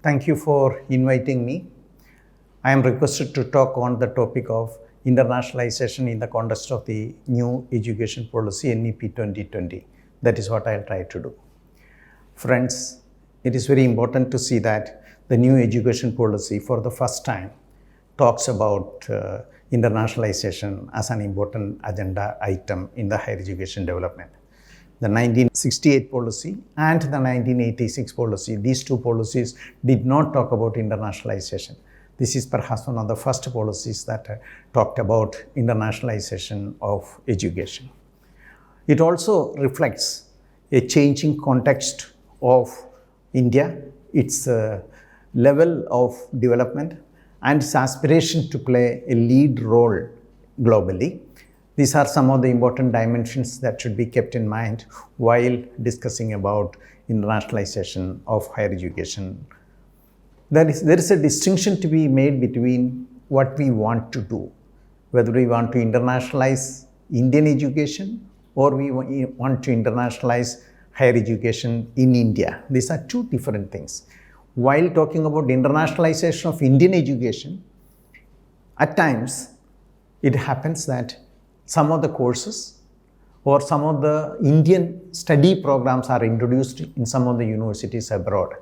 Thank you for inviting me. I am requested to talk on the topic of internationalization in the context of the new education policy NEP 2020. That is what I'll try to do. Friends, it is very important to see that the new education policy for the first time talks about internationalization as an important agenda item in the higher education development. The 1968 policy and the 1986 policy, these two policies did not talk about internationalization. This is perhaps one of the first policies that talked about internationalization of education. It also reflects a changing context of India, its level of development and its aspiration to play a lead role globally. These are some of the important dimensions that should be kept in mind while discussing about internationalization of higher education. There is a distinction to be made between what we want to do, whether we want to internationalize Indian education or we want to internationalize higher education in India. These are two different things. While talking about internationalization of Indian education, at times it happens that some of the courses or some of the Indian study programs are introduced in some of the universities abroad.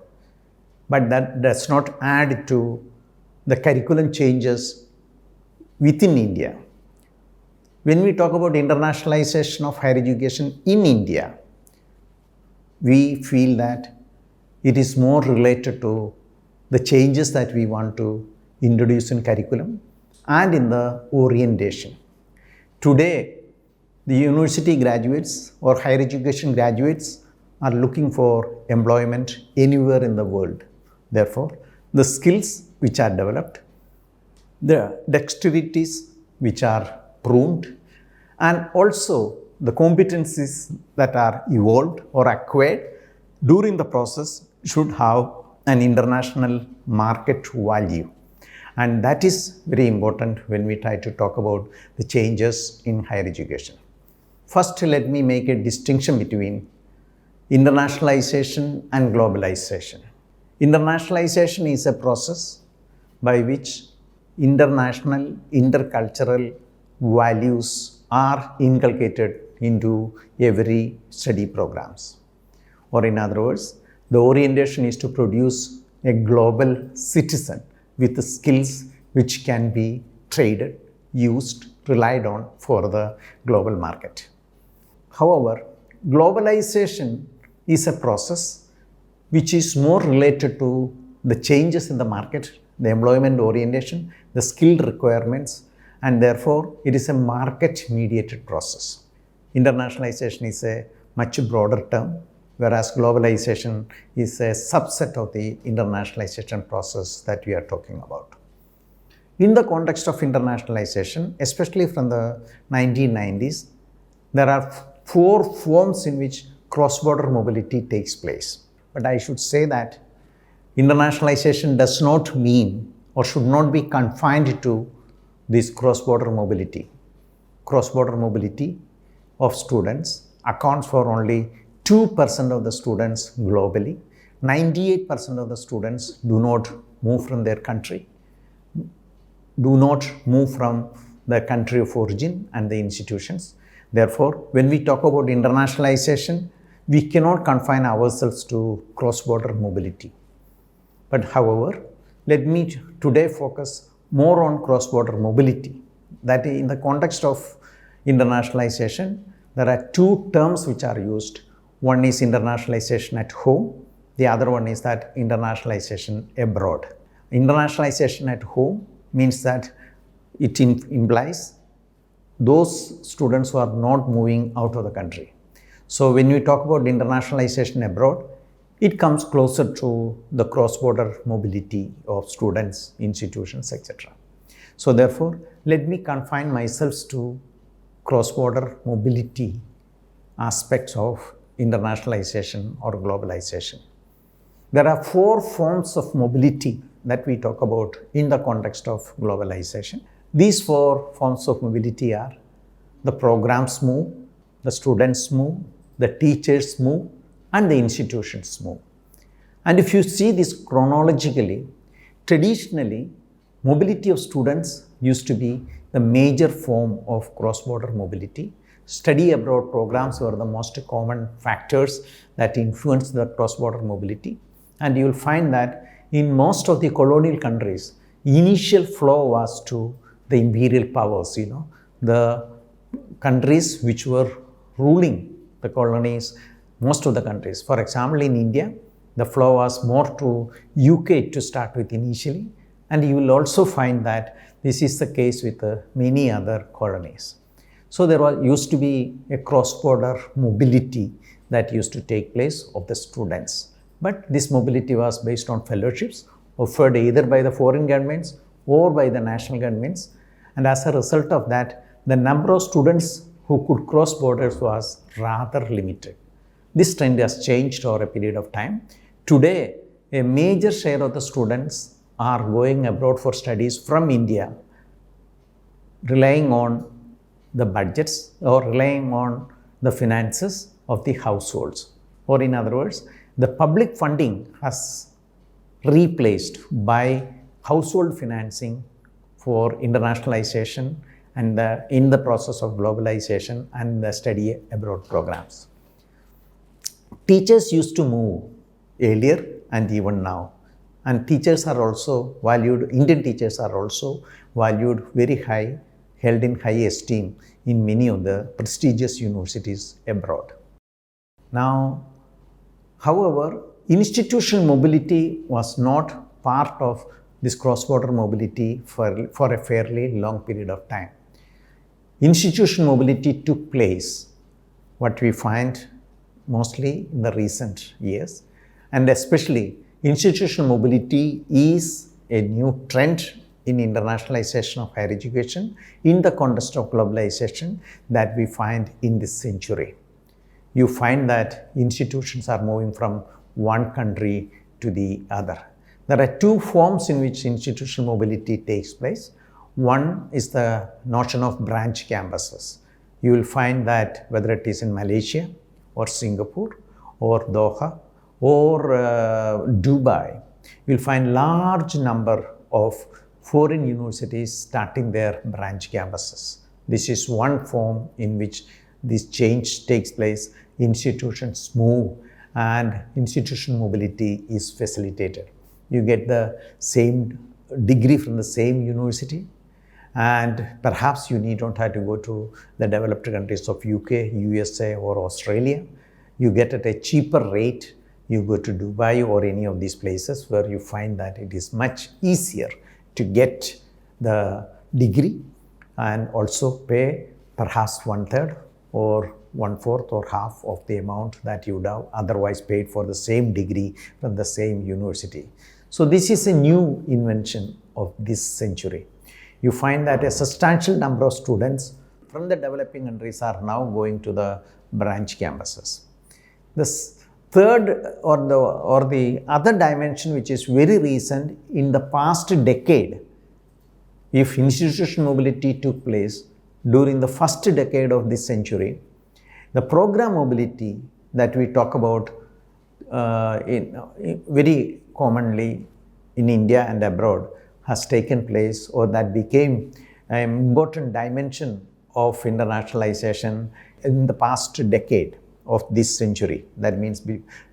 But that does not add to the curriculum changes within India. When we talk about internationalization of higher education in India, we feel that it is more related to the changes that we want to introduce in curriculum and in the orientation. Today, the university graduates or higher education graduates are looking for employment anywhere in the world. Therefore, the skills which are developed, the dexterities which are pruned, and also the competencies that are evolved or acquired during the process should have an international market value. And that is very important when we try to talk about the changes in higher education. First, let me make a distinction between internationalization and globalization. Internationalization is a process by which international, intercultural values are inculcated into every study programs. Or in other words, the orientation is to produce a global citizen with the skills which can be traded, used, relied on for the global market. However, globalization is a process which is more related to the changes in the market, the employment orientation, the skill requirements, and therefore it is a market-mediated process. Internationalization is a much broader term, whereas globalization is a subset of the internationalization process that we are talking about. In the context of internationalization, especially from the 1990s, there are four forms in which cross-border mobility takes place. But I should say that internationalization does not mean or should not be confined to this cross-border mobility. Cross-border mobility of students accounts for only 2% of the students globally. 98% of the students do not move from their country, do not move from the country of origin and the institutions. Therefore, when we talk about internationalization, we cannot confine ourselves to cross-border mobility. But however, let me today focus more on cross-border mobility. That in the context of internationalization, there are two terms which are used. One is internationalization at home. The other one is that internationalization abroad. Internationalization at home means that it implies those students who are not moving out of the country. So when we talk about internationalization abroad, it comes closer to the cross-border mobility of students, institutions, etc. So therefore, let me confine myself to cross-border mobility aspects of internationalization or globalization. There are four forms of mobility that we talk about in the context of globalization. These four forms of mobility are: the programs move, the students move, the teachers move, and the institutions move. And if you see this chronologically, traditionally, mobility of students used to be the major form of cross-border mobility. Study abroad programs were the most common factors that influenced the cross-border mobility. And you will find that in most of the colonial countries, initial flow was to the imperial powers, the countries which were ruling the colonies, most of the countries. For example, in India, the flow was more to UK to start with initially, and you will also find that this is the case with many other colonies. So there used to be a cross-border mobility that used to take place of the students. But this mobility was based on fellowships offered either by the foreign governments or by the national governments. And as a result of that, the number of students who could cross borders was rather limited. This trend has changed over a period of time. Today, a major share of the students are going abroad for studies from India, relying on the budgets or relying on the finances of the households. Or in other words, the public funding has replaced by household financing for internationalization and in the process of globalization and the study abroad programs. Teachers used to move earlier and even now. And teachers are also valued, Indian teachers are also valued very high, held in high esteem in many of the prestigious universities abroad. Now, however, institutional mobility was not part of this cross-border mobility for a fairly long period of time. Institutional mobility took place, what we find mostly in the recent years, and especially institutional mobility is a new trend in internationalization of higher education in the context of globalization that we find in this century. You find that institutions are moving from one country to the other. There are two forms in which institutional mobility takes place. One is the notion of branch campuses. You will find that whether it is in Malaysia or Singapore or Doha or Dubai, you will find large number of foreign universities starting their branch campuses. This is one form in which this change takes place. Institutions move and institutional mobility is facilitated. You get the same degree from the same university, and perhaps you need not have to go to the developed countries of UK, USA or Australia. You get at a cheaper rate. You go to Dubai or any of these places where you find that it is much easier to get the degree and also pay perhaps 1/3 or 1/4 or half of the amount that you would have otherwise paid for the same degree from the same university. So this is a new invention of this century. You find that a substantial number of students from the developing countries are now going to the branch campuses. The third or the other dimension, which is very recent in the past decade, if institutional mobility took place during the first decade of this century, the program mobility that we talk about very commonly in India and abroad has taken place, or that became an important dimension of internationalization in the past decade of this century. That means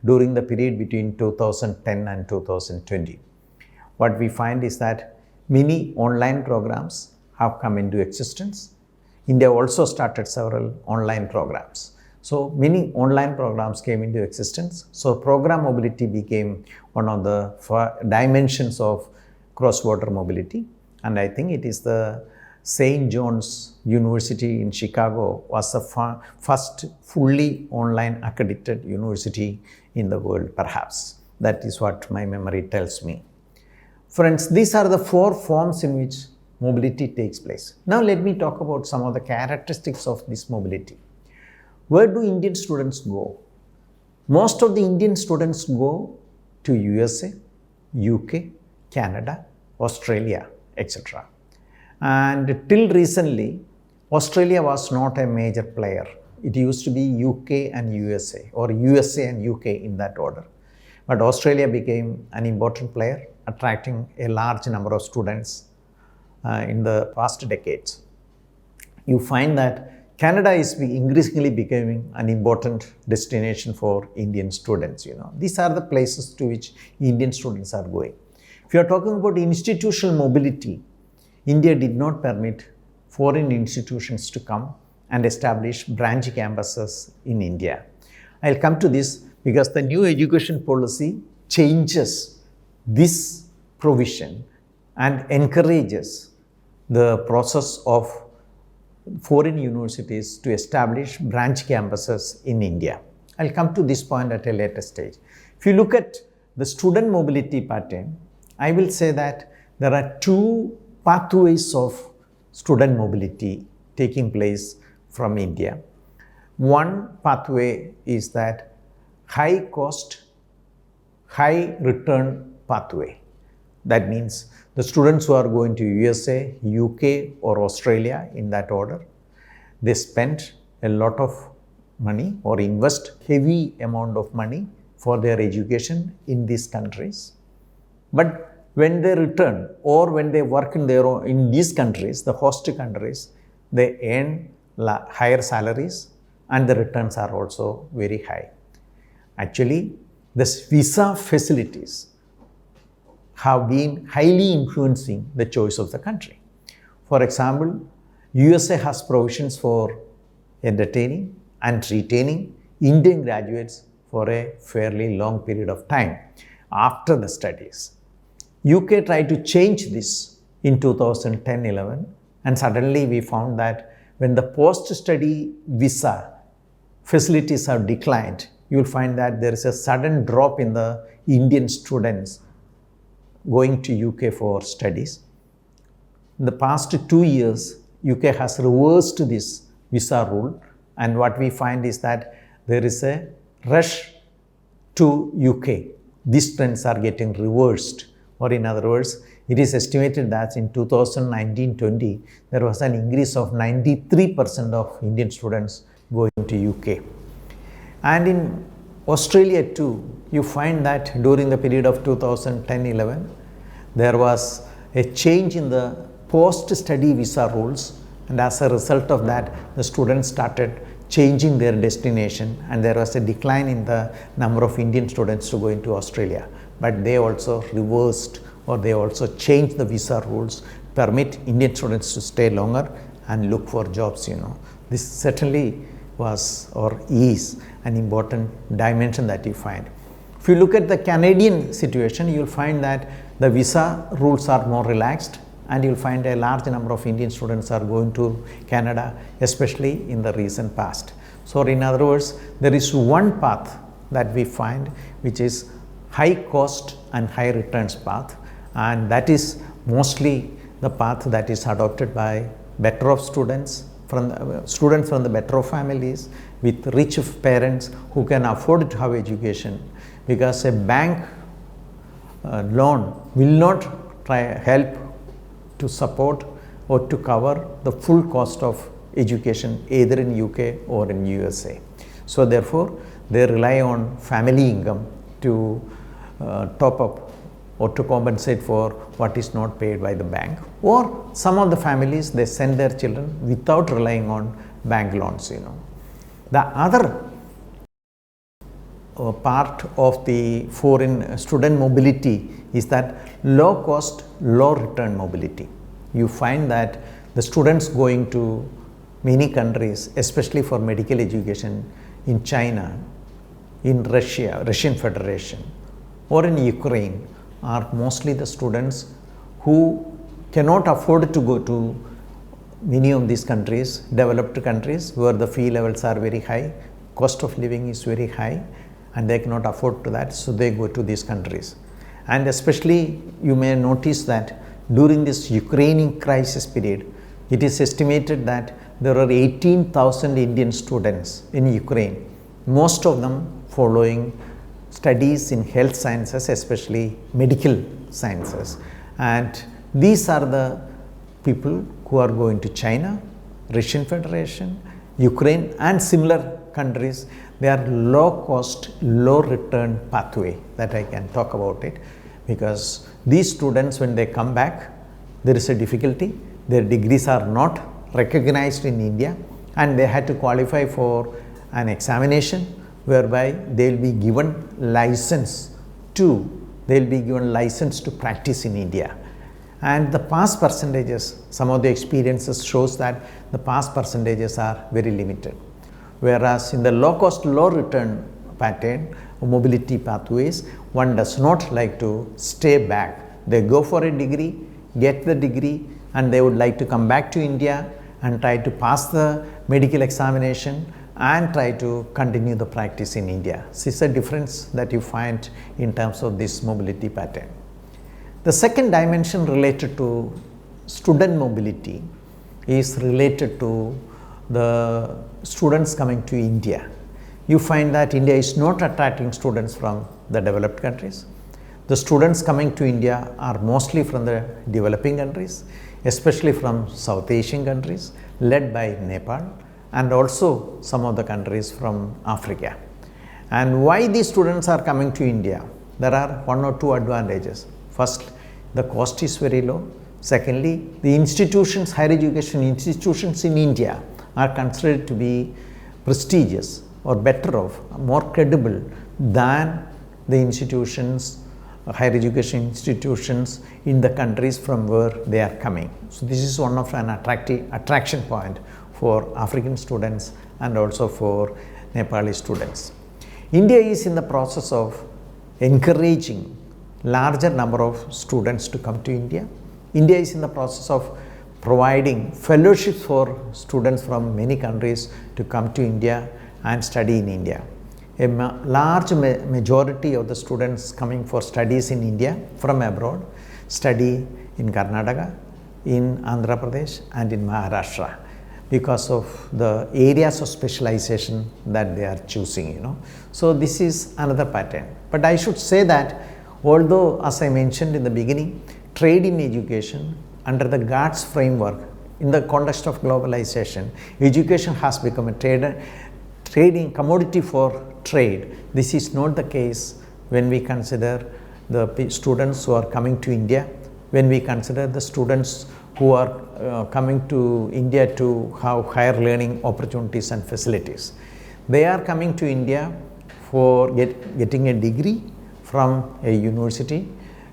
during the period between 2010 and 2020. What we find is that many online programs have come into existence. India also started several online programs. So many online programs came into existence. So program mobility became one of the dimensions of cross-border mobility. And I think it is the St. John's University in Chicago was the first fully online accredited university in the world, perhaps. That is what my memory tells me. Friends, these are the 4 forms in which mobility takes place. Now let me talk about some of the characteristics of this mobility. Where do Indian students go? Most of the Indian students go to USA, UK, Canada, Australia, etc. And till recently, Australia was not a major player. It used to be UK and USA, or USA and UK in that order. But Australia became an important player, attracting a large number of students in the past decades. You find that Canada is increasingly becoming an important destination for Indian students. These are the places to which Indian students are going. If you are talking about institutional mobility, India did not permit foreign institutions to come and establish branch campuses in India. I'll come to this because the new education policy changes this provision and encourages the process of foreign universities to establish branch campuses in India. I'll come to this point at a later stage. If you look at the student mobility pattern, I will say that there are two pathways of student mobility taking place from India. One pathway is that high cost, high return pathway. That means the students who are going to USA, UK or Australia in that order, they spend a lot of money or invest heavy amount of money for their education in these countries. But when they return or when they work in these countries, the host countries, they earn higher salaries and the returns are also very high. Actually, this visa facilities have been highly influencing the choice of the country. For example, USA has provisions for entertaining and retaining Indian graduates for a fairly long period of time after the studies. UK tried to change this in 2010-11 and suddenly we found that when the post-study visa facilities have declined, you will find that there is a sudden drop in the Indian students going to UK for studies. In the past 2 years, UK has reversed this visa rule and what we find is that there is a rush to UK. These trends are getting reversed, or in other words, it is estimated that in 2019-20, there was an increase of 93% of Indian students going to UK. And in Australia too, you find that during the period of 2010-11, there was a change in the post-study visa rules, and as a result of that, the students started changing their destination and there was a decline in the number of Indian students to go into Australia. But they also reversed or they also changed the visa rules, permit Indian students to stay longer and look for jobs. This certainly was or is an important dimension that you find. If you look at the Canadian situation, you will find that the visa rules are more relaxed and you will find a large number of Indian students are going to Canada, especially in the recent past. So in other words, there is one path that we find which is high cost and high returns path, and that is mostly the path that is adopted by better off students from the better off families with rich parents who can afford to have education, because a bank loan will not help to support or to cover the full cost of education either in UK or in USA. So therefore, they rely on family income to top up or to compensate for what is not paid by the bank, or some of the families they send their children without relying on bank loans. The other part of the foreign student mobility is that low cost, low return mobility. You find that the students going to many countries, especially for medical education, in China, in Russia, Russian Federation, or in Ukraine, are mostly the students who cannot afford to go to many of these countries, developed countries, where the fee levels are very high, cost of living is very high, and they cannot afford to that, so they go to these countries. And especially you may notice that during this Ukrainian crisis period, it is estimated that there are 18,000 Indian students in Ukraine, most of them following studies in health sciences, especially medical sciences. And these are the people who are going to China, Russian Federation, Ukraine and similar countries, they are low cost, low return pathway that I can talk about it, because these students, when they come back, there is a difficulty. Their degrees are not recognized in India, and they had to qualify for an examination whereby they will be given license to practice in India. And the pass percentages, some of the experiences shows that the pass percentages are very limited. Whereas in the low cost, low return pattern, mobility pathways, one does not like to stay back. They go for a degree, get the degree, and they would like to come back to India and try to pass the medical examination and try to continue the practice in India. This is a difference that you find in terms of this mobility pattern. The second dimension related to student mobility is related to the students coming to India. You find that India is not attracting students from the developed countries. The students coming to India are mostly from the developing countries, especially from South Asian countries led by Nepal, and also some of the countries from Africa. And why these students are coming to India? There are one or two advantages. First, the cost is very low. Secondly, the institutions, higher education institutions in India are considered to be prestigious or better off, more credible than the institutions, higher education institutions in the countries from where they are coming. So this is one of an attraction point for African students and also for Nepali students. India is in the process of encouraging larger number of students to come to India. India is in the process of providing fellowships for students from many countries to come to India and study in India. A large majority of the students coming for studies in India from abroad study in Karnataka, in Andhra Pradesh and in Maharashtra because of the areas of specialization that they are choosing, So this is another pattern. But I should say that although, as I mentioned in the beginning, trade in education under the GATS framework, in the context of globalization, education has become a trading commodity for trade. This is not the case when we consider the students who are coming to India, when we consider the students who are coming to India to have higher learning opportunities and facilities. They are coming to India for getting a degree from a university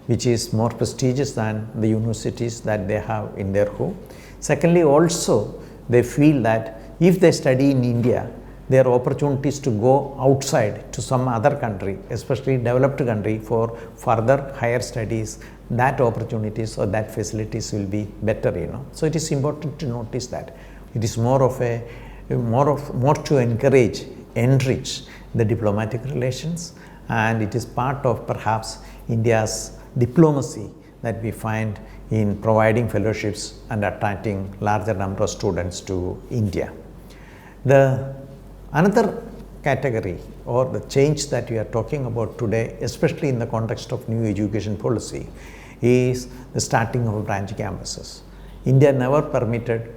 which is more prestigious than the universities that they have in their home. Secondly, also they feel that if they study in India, there are opportunities to go outside to some other country, especially developed country, for further higher studies. That opportunities or that facilities will be better, So it is important to notice that it is more to encourage, enrich the diplomatic relations, and it is part of perhaps India's diplomacy that we find in providing fellowships and attracting larger number of students to India. Another category or the change that we are talking about today, especially in the context of new education policy, is the starting of branch campuses. India never permitted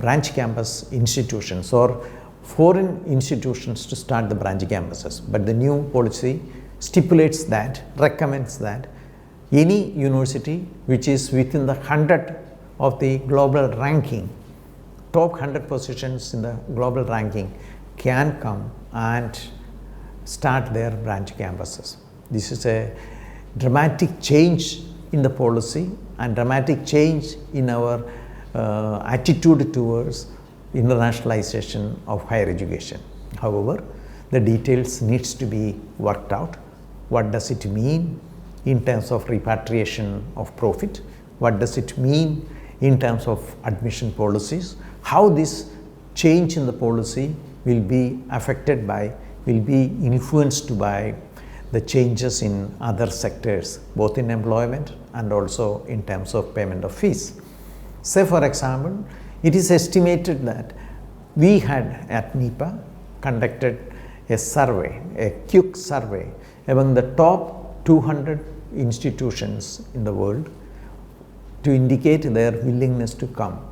branch campus institutions or foreign institutions to start the branch campuses, but the new policy stipulates that, recommends that any university which is within the 100 of the global ranking, top 100 positions in the global ranking, can come and start their branch campuses. This is a dramatic change in the policy and dramatic change in our attitude towards internationalization of higher education. However, the details needs to be worked out. What does it mean in terms of repatriation of profit? What does it mean in terms of admission policies? How this change in the policy will be affected by, will be influenced by the changes in other sectors, both in employment and also in terms of payment of fees. Say for example, it is estimated that we had at NIPA conducted a survey, a quick survey among the top 200 institutions in the world to indicate their willingness to come.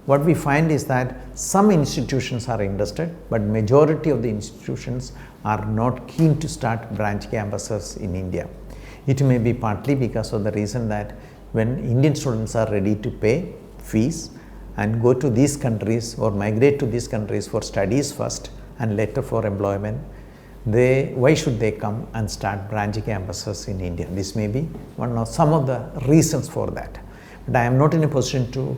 what we find is that some institutions are interested, but majority of the institutions are not keen to start branch campuses in India. It may be partly because of the reason that when Indian students are ready to pay fees and go to these countries or migrate to these countries for studies first and later for employment, why should they come and start branch campuses in India? This may be some of the reasons for that. But I am not in a position to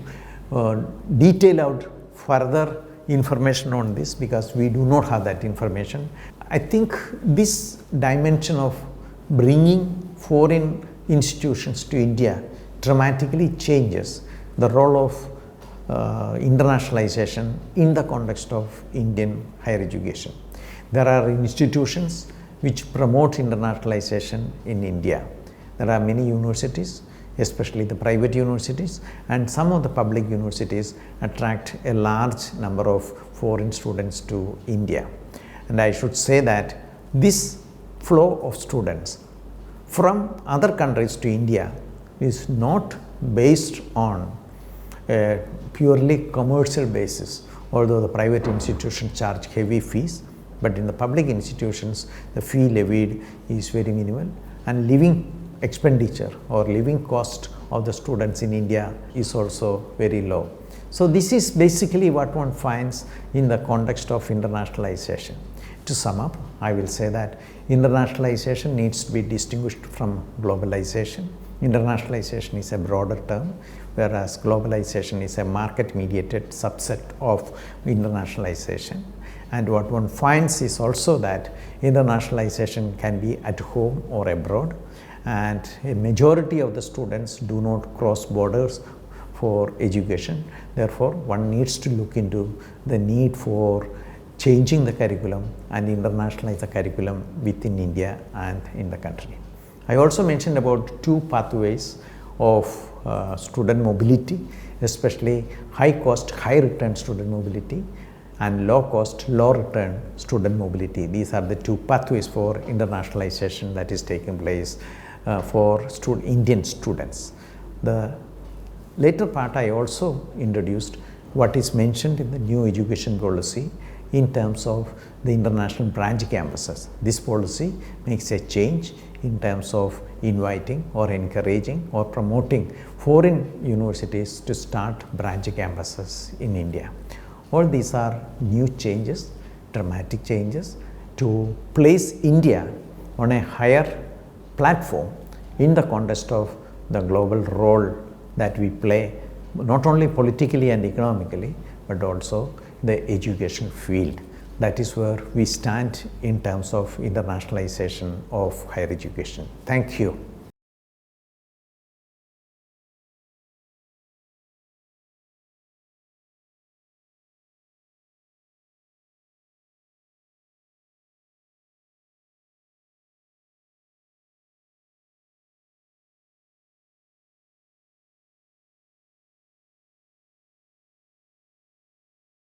detail out further information on this because we do not have that information. I think this dimension of bringing foreign institutions to India dramatically changes the role of internationalization in the context of Indian higher education. There are institutions which promote internationalization in India. There are many universities, especially the private universities, and some of the public universities attract a large number of foreign students to India. And I should say that this flow of students from other countries to India is not based on a purely commercial basis, although the private institutions charge heavy fees, but in the public institutions the fee levied is very minimal, and living expenditure or living cost of the students in India is also very low. So this is basically what one finds in the context of internationalization. To sum up, I will say that internationalization needs to be distinguished from globalization. Internationalization is a broader term, whereas globalization is a market-mediated subset of internationalization. And what one finds is also that internationalization can be at home or abroad, and a majority of the students do not cross borders for education. Therefore, one needs to look into the need for changing the curriculum and internationalize the curriculum within India and in the country. I also mentioned about two pathways of student mobility, especially high cost, high return student mobility and low cost, low return student mobility. These are the two pathways for internationalization that is taking place for Indian students. The later part I also introduced what is mentioned in the new education policy in terms of the international branch campuses. This policy makes a change in terms of inviting or encouraging or promoting foreign universities to start branch campuses in India. All these are new changes, dramatic changes to place India on a higher platform in the context of the global role that we play, not only politically and economically, but also the education field. That is where we stand in terms of internationalization of higher education. Thank you.